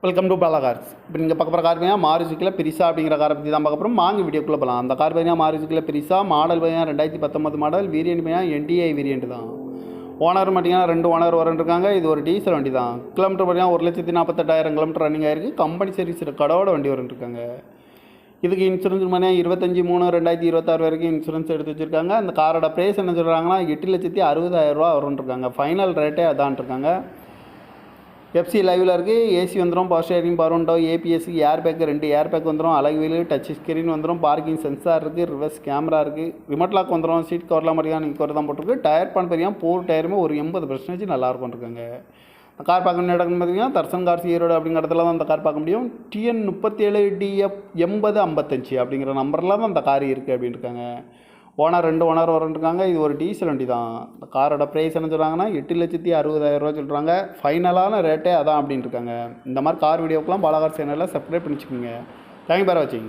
Welcome to Bala cars. இப்போ நீங்கள் பார்க்க போகிற கார் பார்த்தீங்கன்னா மாருதியில் பிரிசா அப்படிங்கிற காரை பற்றி தான் பார்க்க போகிறோம். வாங்க வீடியோக்குள்ளே போகலாம். அந்த கார் பார்த்தீங்கன்னா மாருதியில் பிரிசா மாடல் பார்த்தீங்கன்னா 2019 மாடல். வேரியன்ட் பார்த்தீங்கன்னா என்டிஐ வேரியன்ட் தான். ஓனர் பார்த்தீங்கன்னா 2 ஓனர் வரன்ட்ருக்காங்க. இது ஒரு டீசல் வண்டி தான். கிலோமீட்டர் பார்த்தீங்கன்னா 1,48,000 கிலோமீட்டர் ரன்னிங் ஆயிருக்கு. கம்பெனி சர்வீஸ் கடவோட வண்டி வரன்ட்ருக்காங்க. இதுக்கு இன்சூரன்ஸ் பார்த்தீங்கன்னா 25/3/2026 வரைக்கும் இன்சூரன்ஸ் எடுத்து வச்சுருக்காங்க. அந்த காரோட ப்ரைஸ் என்ன சொல்கிறாங்கன்னா 8,60,000 வரும்ன்ருக்காங்க. ஃபைனல் ரேட்டே அதான் இருக்காங்க. எஃப்சி லைவில் இருக்குது. ஏசி வந்துடும், power steering, power window, ABS, air bag 2 air bag வந்துடும், அலகு வீலு, டச் ஸ்க்ரீன் வந்துடும், பார்க்கிங் சென்சார் இருக்குது, ரிவர்ஸ் கேமரா இருக்குது, ரிமோட் லாக் வந்துடும், சீட் கவர்லாம் பார்த்தீங்கன்னா நீங்கள் தான் போட்டிருக்கு. டயர் பான் பார்த்தீங்கன்னா 4 டயருமே ஒரு 80% நல்லா இருக்கும்ன்ருக்காங்க. இந்த கார் பார்க்க வேண்டிய இடம்னு பார்த்தீங்கன்னா தர்சன் கார்ஸ் ஈரோடு அப்படிங்கிற இடத்துல தான் அந்த கார் பார்க்க முடியும். TN 37DF 8055 அப்படிங்கிற நம்பரில் தான் அந்த கார் இருக்குது அப்படின்னு இருக்காங்க. ஓனர் 2 ஓனர் வரன்ட்ருக்காங்க. இது ஒரு டீசல் வண்டி தான். இந்த காரோட ப்ரைஸ் என்ன சொல்கிறாங்கன்னா 8,60,000 சொல்கிறாங்க. ஃபைனலான ரேட்டே அதான் அப்படின்ட்டு இருக்காங்க. இந்த மாதிரி கார் வீடியோக்கெலாம் பாலா கார் சேனலில் சப்ஸ்கிரைப் பண்ணி வச்சுக்கோங்க. தேங்க்யூ ஃபார் வாட்சிங்.